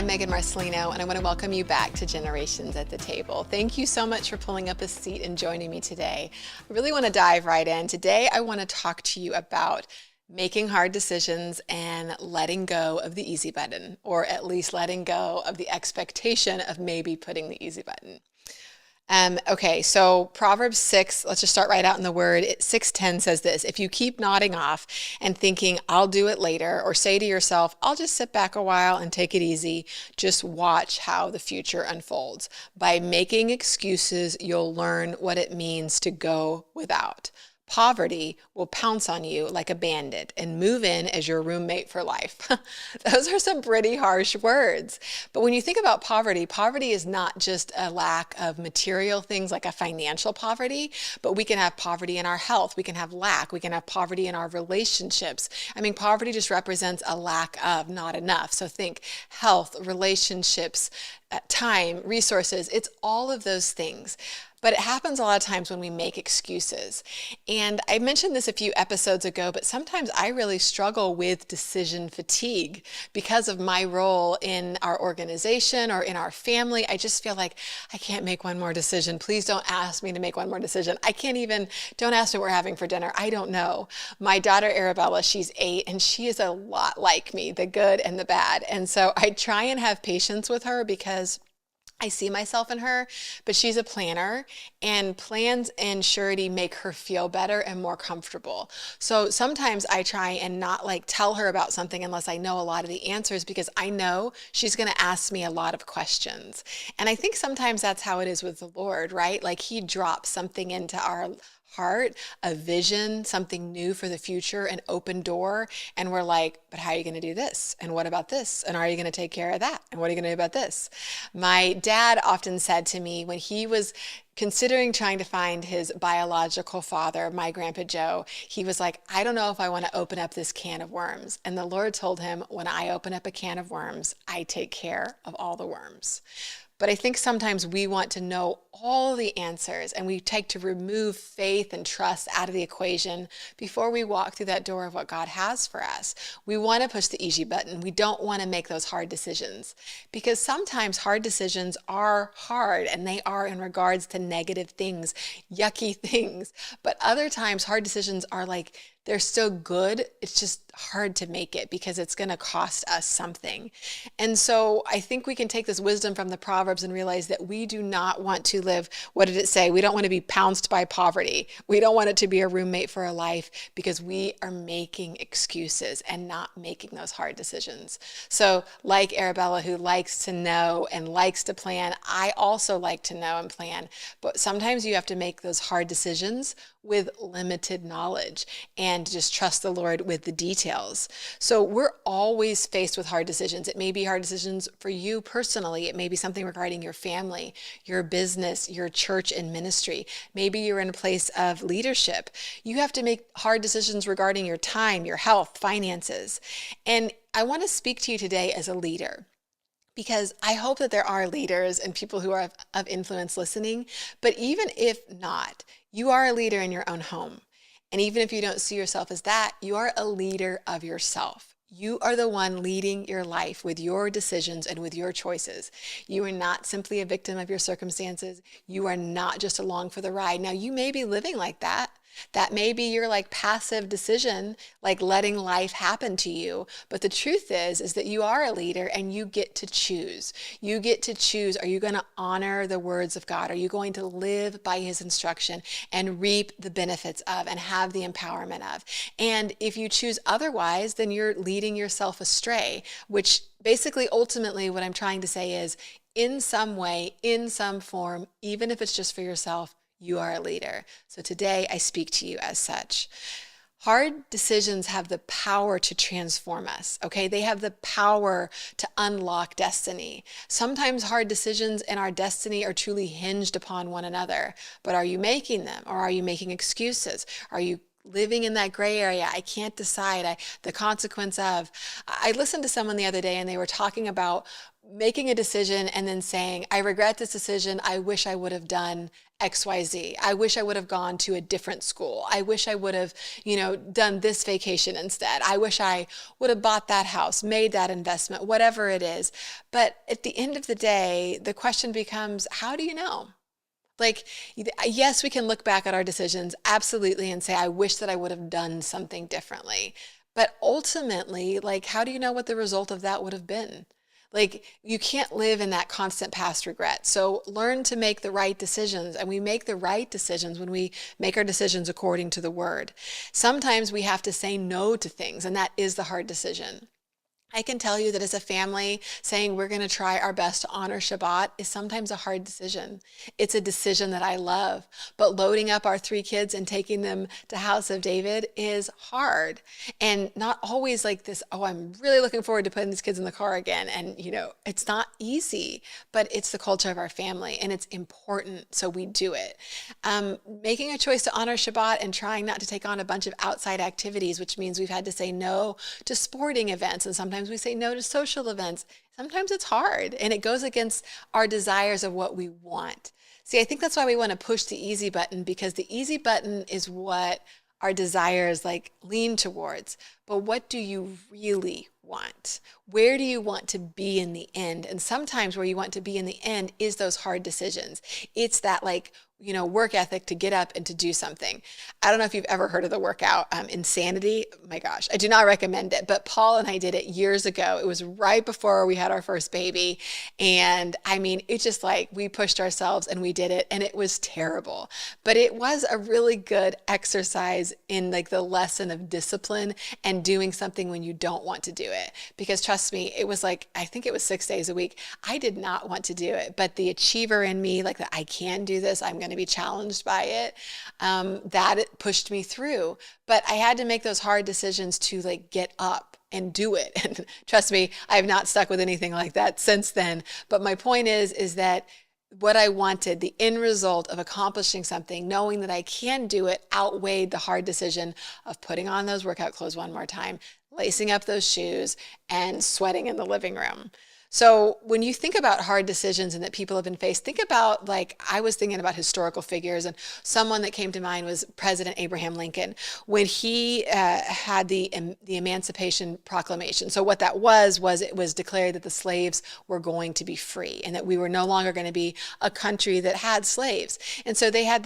I'm Megann Marcellino, and I want to welcome you back to Generations at the Table. Thank you so much for pulling up a seat and joining me today. I really want to dive right in. Today, I want to talk to you about making hard decisions and letting go of the easy button, or at least letting go of the expectation of maybe putting the easy button. Okay, so Proverbs 6, let's just start right out in the word. 6:10 says this: if you keep nodding off and thinking, I'll do it later, or say to yourself, I'll just sit back a while and take it easy, just watch how the future unfolds. By making excuses, you'll learn what it means to go without. Poverty will pounce on you like a bandit and move in as your roommate for life. Those are some pretty harsh words. But when you think about poverty, poverty is not just a lack of material things like a financial poverty, but we can have poverty in our health. We can have lack. We can have poverty in our relationships. I mean, poverty just represents a lack of, not enough. So think health, relationships, time, resources. It's all of those things. But it happens a lot of times when we make excuses. And I mentioned this a few episodes ago, but sometimes I really struggle with decision fatigue because of my role in our organization or in our family. I just feel like I can't make one more decision. Please don't ask me to make one more decision. Don't ask me what we're having for dinner. I don't know. My daughter Arabella, she's 8, and she is a lot like me, the good and the bad. And so I try and have patience with her because I see myself in her, but she's a planner, and plans and surety make her feel better and more comfortable. So sometimes I try and not tell her about something unless I know a lot of the answers, because I know she's going to ask me a lot of questions. And I think sometimes that's how it is with the Lord, right? Like He drops something into our heart, a vision, something new for the future, an open door. And we're like, but how are you going to do this? And what about this? And are you going to take care of that? And what are you going to do about this? My dad often said to me when he was considering trying to find his biological father, my Grandpa Joe, he was like, I don't know if I want to open up this can of worms. And the Lord told him, when I open up a can of worms, I take care of all the worms. But I think sometimes we want to know all the answers, and we take to remove faith and trust out of the equation before we walk through that door of what God has for us. We want to push the easy button. We don't want to make those hard decisions, because sometimes hard decisions are hard, and they are in regards to negative things, yucky things. But other times hard decisions are they're so good, it's just hard to make it because it's going to cost us something. And so I think we can take this wisdom from the Proverbs and realize that we do not want to live, what did it say? We don't want to be pounced by poverty. We don't want it to be a roommate for a life, because we are making excuses and not making those hard decisions. So like Arabella, who likes to know and likes to plan, I also like to know and plan. But sometimes you have to make those hard decisions with limited knowledge and just trust the Lord with the details. So we're always faced with hard decisions. It may be hard decisions for you personally. It may be something regarding your family, your business, your church and ministry. Maybe you're in a place of leadership. You have to make hard decisions regarding your time, your health, finances. And I want to speak to you today as a leader, because I hope that there are leaders and people who are of influence listening. But even if not, you are a leader in your own home. And even if you don't see yourself as that, you are a leader of yourself. You are the one leading your life with your decisions and with your choices. You are not simply a victim of your circumstances. You are not just along for the ride. Now, you may be living like that. That may be your passive decision, letting life happen to you. But the truth is that you are a leader and you get to choose. You get to choose. Are you going to honor the words of God? Are you going to live by His instruction and reap the benefits of and have the empowerment of? And if you choose otherwise, then you're leading yourself astray, which basically ultimately what I'm trying to say is, in some way, in some form, even if it's just for yourself, you are a leader. So today I speak to you as such. Hard decisions have the power to transform us, okay? They have the power to unlock destiny. Sometimes hard decisions in our destiny are truly hinged upon one another, but are you making them, or are you making excuses? Are you living in that gray area. I can't decide. The consequence of. I listened to someone the other day and they were talking about making a decision and then saying, I regret this decision. I wish I would have done XYZ. I wish I would have gone to a different school. I wish I would have, done this vacation instead. I wish I would have bought that house, made that investment, whatever it is. But at the end of the day, the question becomes, how do you know? Like, yes, we can look back at our decisions, absolutely, and say, I wish that I would have done something differently. But ultimately, like, how do you know what the result of that would have been? Like, you can't live in that constant past regret. So learn to make the right decisions. And we make the right decisions when we make our decisions according to the word. Sometimes we have to say no to things, and that is the hard decision. I can tell you that as a family, saying we're going to try our best to honor Shabbat is sometimes a hard decision. It's a decision that I love, but loading up our 3 kids and taking them to House of David is hard, and not always like this, oh, I'm really looking forward to putting these kids in the car again. And, it's not easy, but it's the culture of our family and it's important. So we do it. Making a choice to honor Shabbat and trying not to take on a bunch of outside activities, which means we've had to say no to sporting events, and sometimes we say no to social events. Sometimes it's hard and it goes against our desires of what we want. See, I think that's why we want to push the easy button, because the easy button is what our desires like lean towards. But what do you really want? Where do you want to be in the end? And sometimes where you want to be in the end is those hard decisions. It's that work ethic to get up and to do something. I don't know if you've ever heard of the workout, Insanity. My gosh, I do not recommend it, but Paul and I did it years ago. It was right before we had our first baby. And I mean, it's just like we pushed ourselves and we did it, and it was terrible, but it was a really good exercise in like the lesson of discipline and doing something when you don't want to do it. Because trust me, it was like, I think it was 6 days a week. I did not want to do it, but the achiever in me, like that I can do this, I'm going to be challenged by it, that it pushed me through. But I had to make those hard decisions to like get up and do it. And trust me, I have not stuck with anything like that since then. But my point is that what I wanted, the end result of accomplishing something, knowing that I can do it, outweighed the hard decision of putting on those workout clothes one more time, lacing up those shoes, and sweating in the living room. So when you think about hard decisions and that people have been faced, think about, like, I was thinking about historical figures, and someone that came to mind was President Abraham Lincoln when he had the Emancipation Proclamation. So what that was it was declared that the slaves were going to be free and that we were no longer going to be a country that had slaves. And so they had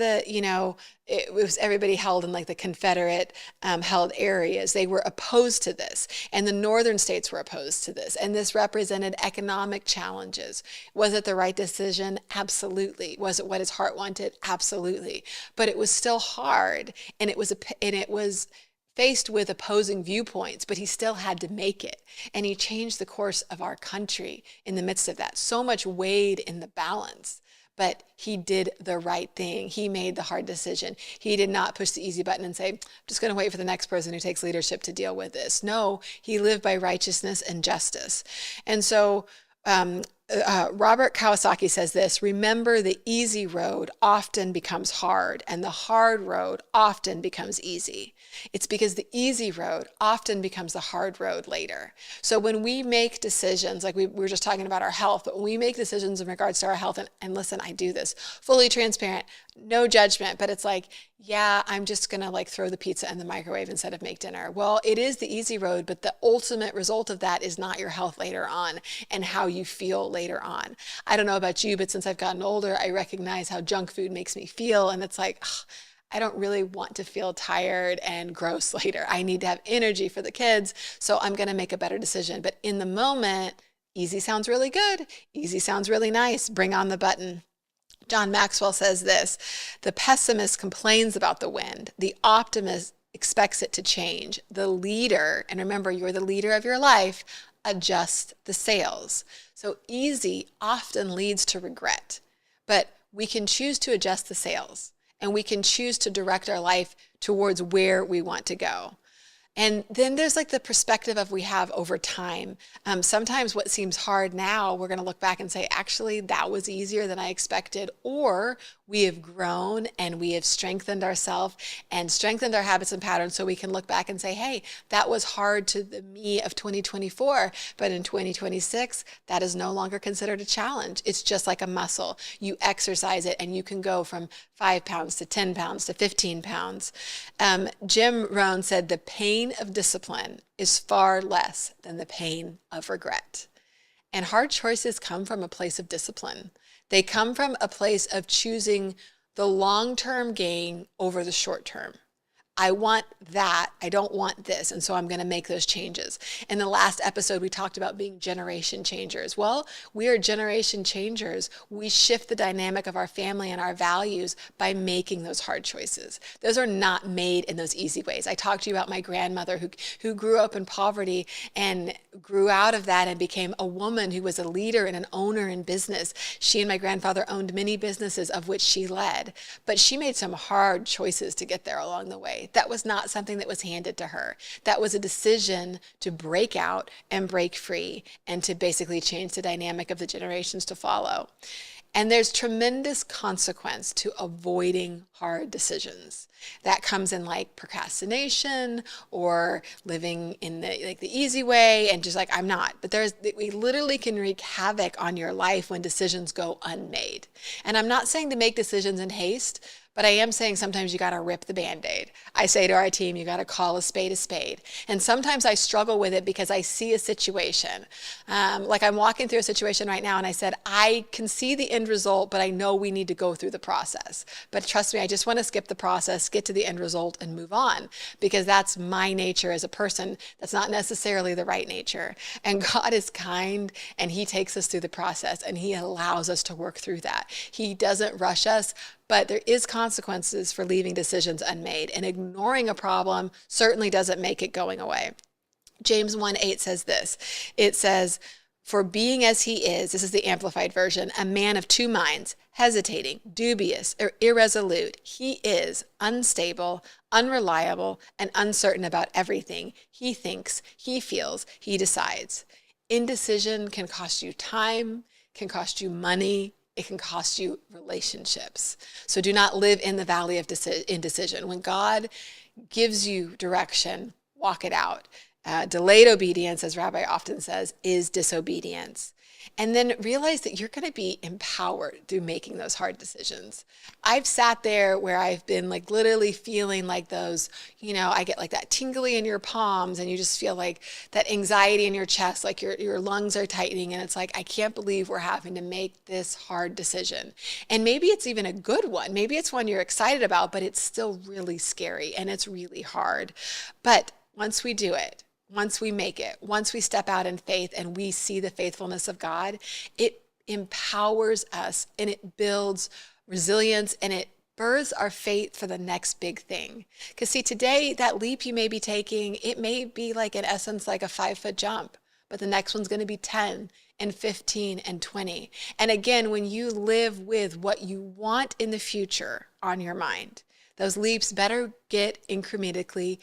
it was everybody held in like the Confederate held areas. They were opposed to this, and the northern states were opposed to this, and this represented economic challenges. Was it the right decision? Absolutely. Was it what his heart wanted? Absolutely. But it was still hard, and it was faced with opposing viewpoints, but he still had to make it, and he changed the course of our country in the midst of that. So much weighed in the balance. But he did the right thing. He made the hard decision. He did not push the easy button and say, I'm just going to wait for the next person who takes leadership to deal with this. No, he lived by righteousness and justice. And so Robert Kawasaki says this: remember, the easy road often becomes hard, and the hard road often becomes easy. It's because the easy road often becomes the hard road later. So when we make decisions, like we were just talking about our health, but when we make decisions in regards to our health, and listen, I do this fully transparent, no judgment, but it's like, yeah, I'm just going to like throw the pizza in the microwave instead of make dinner. Well, it is the easy road, but the ultimate result of that is not your health later on and how you feel later on. I don't know about you, but since I've gotten older, I recognize how junk food makes me feel. And it's like, ugh, I don't really want to feel tired and gross later. I need to have energy for the kids, so I'm going to make a better decision. But in the moment, easy sounds really good. Easy sounds really nice. Bring on the button. John Maxwell says this: the pessimist complains about the wind. The optimist expects it to change. The leader, and remember, you're the leader of your life, adjusts the sails. So easy often leads to regret, but we can choose to adjust the sails, and we can choose to direct our life towards where we want to go. And then there's like the perspective of we have over time. Sometimes what seems hard now, we're going to look back and say, actually, that was easier than I expected. Or we have grown and we have strengthened ourselves and strengthened our habits and patterns so we can look back and say, hey, that was hard to the me of 2024, but in 2026, that is no longer considered a challenge. It's just like a muscle. You exercise it and you can go from 5 pounds to 10 pounds to 15 pounds. Jim Rohn said the pain of discipline is far less than the pain of regret. And hard choices come from a place of discipline. They come from a place of choosing the long-term gain over the short term. I want that. I don't want this. And so I'm going to make those changes. In the last episode, we talked about being generation changers. Well, we are generation changers. We shift the dynamic of our family and our values by making those hard choices. Those are not made in those easy ways. I talked to you about my grandmother who grew up in poverty and grew out of that and became a woman who was a leader and an owner in business. She and my grandfather owned many businesses of which she led, but she made some hard choices to get there along the way. That was not something that was handed to her. That was a decision to break out and break free and to basically change the dynamic of the generations to follow. And there's tremendous consequence to avoiding hard decisions. That comes in like procrastination or living in the easy way and just like, I'm not. But we literally can wreak havoc on your life when decisions go unmade. And I'm not saying to make decisions in haste, but I am saying sometimes you got to rip the Band-Aid. I say to our team, you got to call a spade a spade. And sometimes I struggle with it because I see a situation. Like I'm walking through a situation right now and I said, I can see the end result, but I know we need to go through the process. But trust me, I just want to skip the process, get to the end result and move on because that's my nature as a person. That's not necessarily the right nature. And God is kind and he takes us through the process and he allows us to work through that. He doesn't rush us. But there is consequences for leaving decisions unmade, and ignoring a problem certainly doesn't make it going away. James 1:8 says this. It says, for being as he is, this is the amplified version, a man of two minds, hesitating, dubious, or irresolute, he is unstable, unreliable, and uncertain about everything. He thinks, he feels, he decides. Indecision can cost you time, can cost you money, it can cost you relationships. So do not live in the valley of indecision. When God gives you direction, walk it out. Delayed obedience, as Rabbi often says, is disobedience. And then realize that you're going to be empowered through making those hard decisions. I've sat there where I've been like literally feeling like those, I get like that tingly in your palms and you just feel like that anxiety in your chest, like your lungs are tightening. And it's like, I can't believe we're having to make this hard decision. And maybe it's even a good one. Maybe it's one you're excited about, but it's still really scary and it's really hard. But once we do it, once we make it, once we step out in faith and we see the faithfulness of God, it empowers us and it builds resilience and it births our faith for the next big thing. Because see, today, that leap you may be taking, it may be like in essence like a 5-foot jump, but the next one's going to be 10 and 15 and 20. And again, when you live with what you want in the future on your mind, those leaps better get incrementally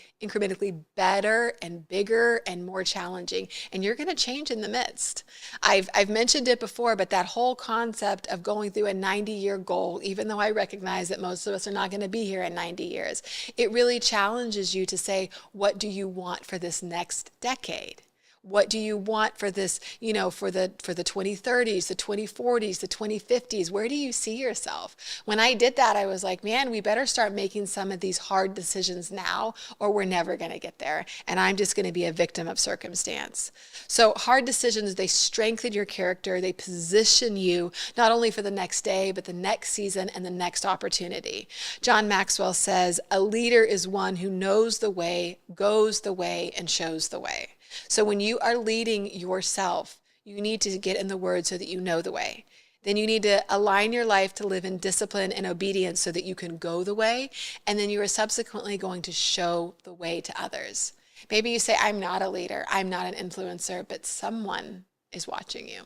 better and bigger and more challenging. And you're going to change in the midst. I've mentioned it before, but that whole concept of going through a 90-year goal, even though I recognize that most of us are not going to be here in 90 years, it really challenges you to say, what do you want for this next decade? What do you want for this, for the 2030s, the 2040s, the 2050s? Where do you see yourself? When I did that, I was like, man, we better start making some of these hard decisions now or we're never going to get there. And I'm just going to be a victim of circumstance. So hard decisions, they strengthen your character. They position you not only for the next day, but the next season and the next opportunity. John Maxwell says, a leader is one who knows the way, goes the way, and shows the way. So when you are leading yourself, you need to get in the Word so that you know the way. Then you need to align your life to live in discipline and obedience so that you can go the way. And then you are subsequently going to show the way to others. Maybe you say, I'm not a leader, I'm not an influencer, but someone is watching you.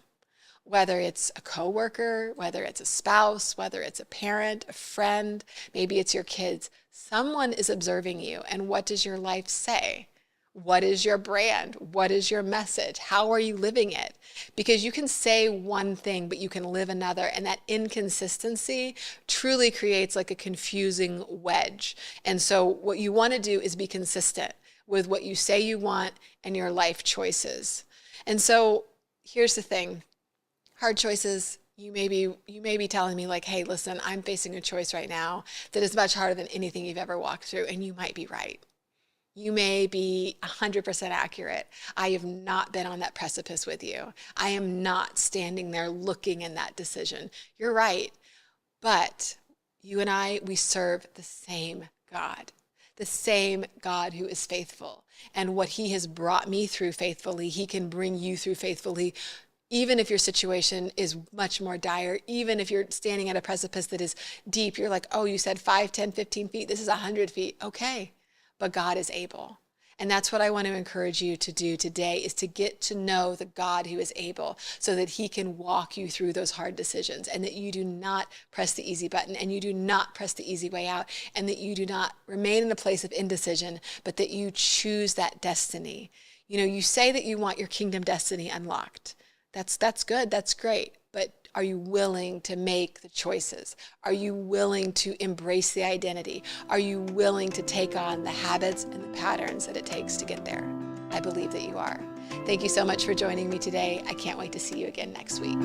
Whether it's a coworker, whether it's a spouse, whether it's a parent, a friend, maybe it's your kids. Someone is observing you. And what does your life say? What is your brand? What is your message? How are you living it? Because you can say one thing, but you can live another. And that inconsistency truly creates like a confusing wedge. And so what you want to do is be consistent with what you say you want and your life choices. And so here's the thing. Hard choices, you may be telling me like, hey, listen, I'm facing a choice right now that is much harder than anything you've ever walked through. And you might be right. You may be 100% accurate. I have not been on that precipice with you. I am not standing there looking in that decision. You're right. But you and I, we serve the same God who is faithful. And what he has brought me through faithfully, he can bring you through faithfully. Even if your situation is much more dire, even if you're standing at a precipice that is deep, you're like, oh, you said 5, 10, 15 feet. This is 100 feet. Okay. But God is able. And that's what I want to encourage you to do today, is to get to know the God who is able, so that he can walk you through those hard decisions, and that you do not press the easy button, and you do not press the easy way out, and that you do not remain in a place of indecision, but that you choose that destiny. You know, you say that you want your kingdom destiny unlocked. That's good. That's great. But are you willing to make the choices? Are you willing to embrace the identity? Are you willing to take on the habits and the patterns that it takes to get there? I believe that you are. Thank you so much for joining me today. I can't wait to see you again next week.